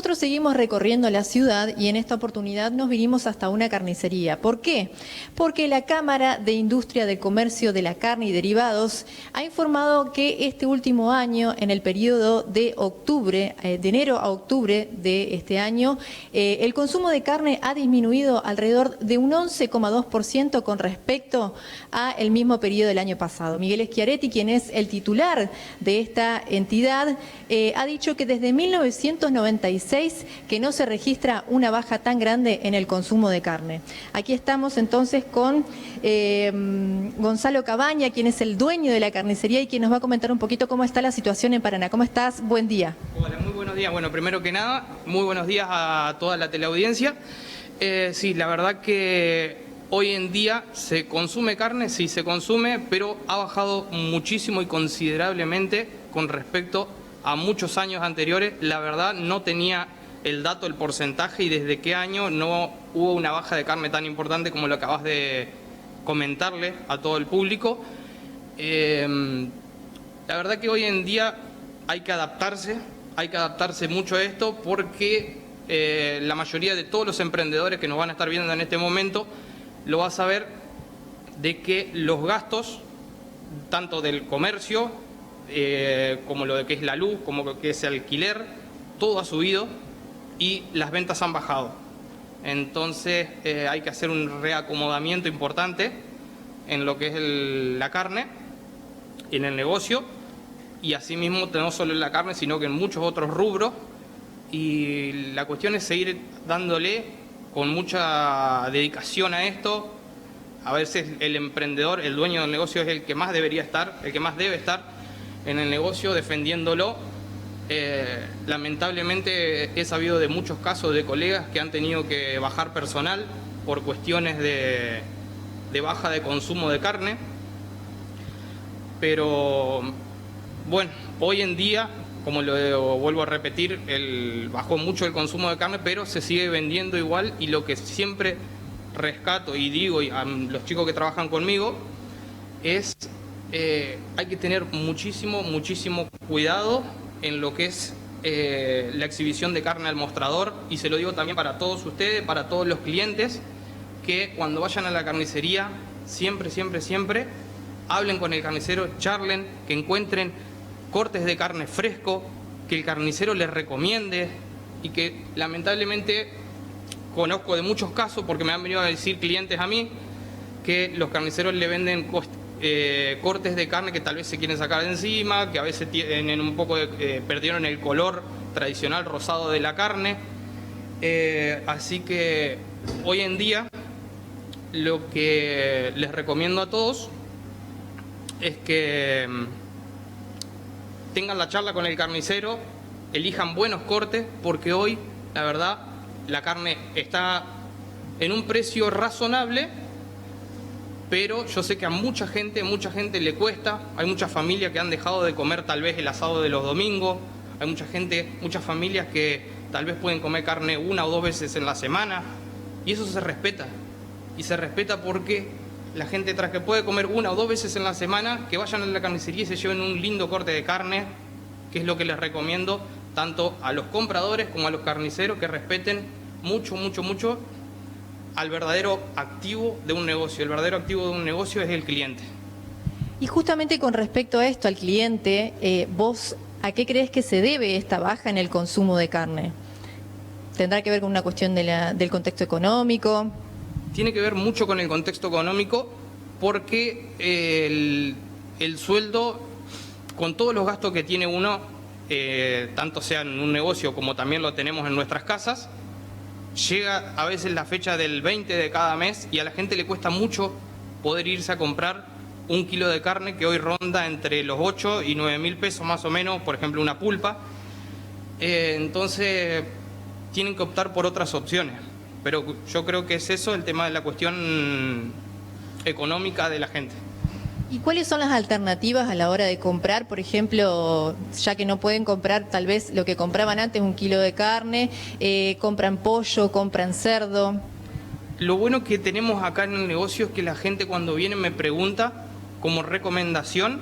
nosotros seguimos recorriendo la ciudad y en esta oportunidad nos vinimos hasta una carnicería. ¿Por qué? Porque la Cámara de Industria de Comercio de la Carne y Derivados ha informado que este último año, en el periodo de octubre, de enero a octubre de este año, el consumo de carne ha disminuido alrededor de un 11,2% con respecto al mismo periodo del año pasado. Miguel Schiaretti, quien es el titular de esta entidad, ha dicho que desde 1996 que no se registra una baja tan grande en el consumo de carne. Aquí estamos entonces con Gonzalo Cabaña, quien es el dueño de la carnicería y quien nos va a comentar un poquito cómo está la situación en Paraná. ¿Cómo estás? Buen día. Hola, muy buenos días. Bueno, primero que nada, muy buenos días a toda la teleaudiencia. Sí, la verdad que hoy en día se consume carne, sí se consume, pero ha bajado muchísimo y considerablemente con respecto a muchos años anteriores. La verdad no tenía el dato, el porcentaje y desde qué año no hubo una baja de carne tan importante como lo acabas de comentarle a todo el público. La verdad que hoy en día hay que adaptarse mucho a esto porque la mayoría de todos los emprendedores que nos van a estar viendo en este momento lo va a saber de que los gastos, tanto del comercio, como lo de que es la luz, como lo que es el alquiler, todo ha subido y las ventas han bajado. Entonces hay que hacer un reacomodamiento importante en lo que es la carne, en el negocio, y asimismo no solo en la carne, sino que en muchos otros rubros. Y la cuestión es seguir dándole con mucha dedicación a esto. A veces el emprendedor, el dueño del negocio es el que más debería estar, el que más debe estar en el negocio defendiéndolo. Lamentablemente he sabido de muchos casos de colegas que han tenido que bajar personal por cuestiones de baja de consumo de carne. Pero bueno, hoy en día, como lo vuelvo a repetir, bajó mucho el consumo de carne, pero se sigue vendiendo igual. Y lo que siempre rescato y digo a los chicos que trabajan conmigo es hay que tener muchísimo cuidado en lo que es la exhibición de carne al mostrador. Y se lo digo también para todos ustedes, para todos los clientes, que cuando vayan a la carnicería siempre hablen con el carnicero, charlen, que encuentren cortes de carne fresco, que el carnicero les recomiende. Y que lamentablemente conozco de muchos casos, porque me han venido a decir clientes a mí, que los carniceros le venden cortes de carne que tal vez se quieren sacar de encima, que a veces tienen un poco perdieron el color tradicional rosado de la carne. Así que hoy en día lo que les recomiendo a todos es que tengan la charla con el carnicero, elijan buenos cortes, porque hoy, la verdad, la carne está en un precio razonable, pero yo sé que a mucha gente le cuesta. Hay muchas familias que han dejado de comer tal vez el asado de los domingos, hay muchas familias que tal vez pueden comer carne una o dos veces en la semana, y eso se respeta. Y se respeta porque la gente, tras que puede comer una o dos veces en la semana, que vayan a la carnicería y se lleven un lindo corte de carne, que es lo que les recomiendo tanto a los compradores como a los carniceros, que respeten mucho al verdadero activo de un negocio. El verdadero activo de un negocio es el cliente. Y justamente con respecto a esto, al cliente, ¿vos a qué crees que se debe esta baja en el consumo de carne? ¿Tendrá que ver con una cuestión del contexto económico? Tiene que ver mucho con el contexto económico, porque el sueldo, con todos los gastos que tiene uno, tanto sea en un negocio como también lo tenemos en nuestras casas, llega a veces la fecha del 20 de cada mes y a la gente le cuesta mucho poder irse a comprar un kilo de carne que hoy ronda entre los 8 y 9 mil pesos más o menos, por ejemplo una pulpa. Entonces tienen que optar por otras opciones. Pero yo creo que es eso el tema de la cuestión económica de la gente. ¿Y cuáles son las alternativas a la hora de comprar? Por ejemplo, ya que no pueden comprar tal vez lo que compraban antes, un kilo de carne, compran pollo, compran cerdo. Lo bueno que tenemos acá en el negocio es que la gente cuando viene me pregunta como recomendación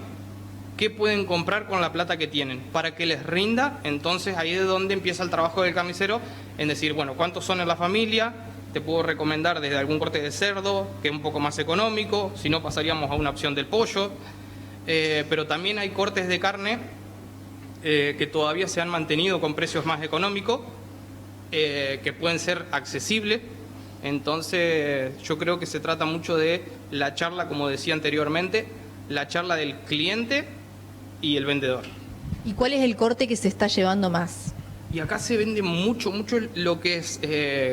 qué pueden comprar con la plata que tienen, para que les rinda. Entonces ahí es donde empieza el trabajo del carnicero, en decir, bueno, ¿cuántos son en la familia? Te puedo recomendar desde algún corte de cerdo, que es un poco más económico, si no pasaríamos a una opción del pollo, pero también hay cortes de carne que todavía se han mantenido con precios más económicos, que pueden ser accesibles. Entonces yo creo que se trata mucho de la charla, como decía anteriormente, la charla del cliente y el vendedor. ¿Y cuál es el corte que se está llevando más? Y acá se vende mucho lo que es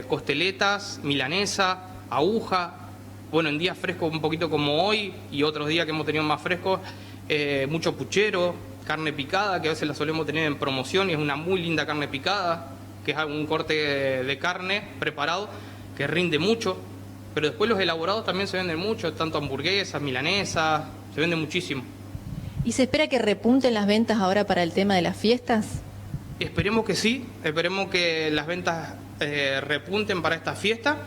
costeletas, milanesa, aguja. Bueno, en días frescos un poquito como hoy y otros días que hemos tenido más frescos, mucho puchero, carne picada, que a veces la solemos tener en promoción y es una muy linda carne picada, que es un corte de carne preparado que rinde mucho. Pero después los elaborados también se venden mucho, tanto hamburguesas, milanesas, se vende muchísimo. ¿Y se espera que repunten las ventas ahora para el tema de las fiestas? Esperemos que sí, esperemos que las ventas repunten para esta fiesta.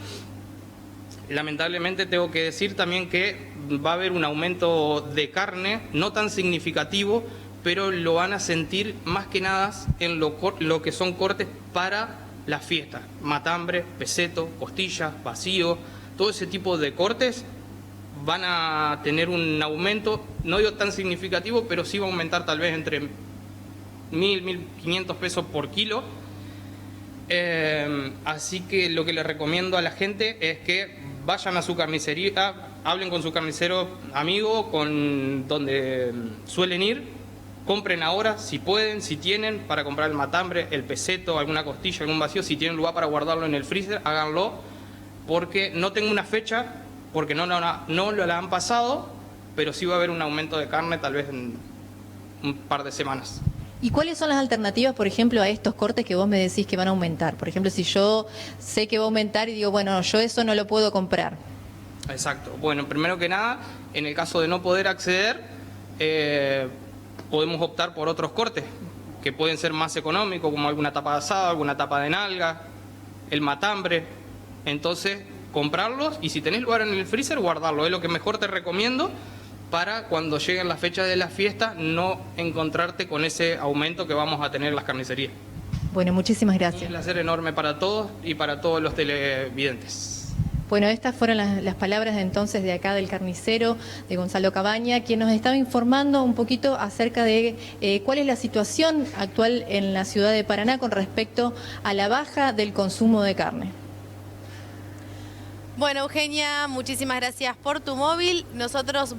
Lamentablemente tengo que decir también que va a haber un aumento de carne, no tan significativo, pero lo van a sentir más que nada en lo que son cortes para las fiestas. Matambre, peseto, costilla, vacío, todo ese tipo de cortes van a tener un aumento, no digo tan significativo, pero sí va a aumentar tal vez entre 1.000, 1.500 pesos por kilo. Así que lo que les recomiendo a la gente es que vayan a su carnicería, hablen con su carnicero amigo, con donde suelen ir, compren ahora si pueden, si tienen, para comprar el matambre, el peseto, alguna costilla, algún vacío, si tienen lugar para guardarlo en el freezer, háganlo, porque no tengo una fecha, porque no la han pasado, pero sí va a haber un aumento de carne tal vez en un par de semanas. ¿Y cuáles son las alternativas, por ejemplo, a estos cortes que vos me decís que van a aumentar? Por ejemplo, si yo sé que va a aumentar y digo, bueno, yo eso no lo puedo comprar. Exacto. Bueno, primero que nada, en el caso de no poder acceder, podemos optar por otros cortes que pueden ser más económicos, como alguna tapa de asado, alguna tapa de nalga, el matambre. Entonces, comprarlos y si tenés lugar en el freezer, guardarlo. Es lo que mejor te recomiendo para cuando lleguen las fechas de la fiesta no encontrarte con ese aumento que vamos a tener en las carnicerías. Bueno, muchísimas gracias. Un placer enorme para todos y para todos los televidentes. Bueno, estas fueron las palabras entonces de acá del carnicero, de Gonzalo Cabaña, quien nos estaba informando un poquito acerca de cuál es la situación actual en la ciudad de Paraná con respecto a la baja del consumo de carne. Bueno, Eugenia, muchísimas gracias por tu móvil. Nosotros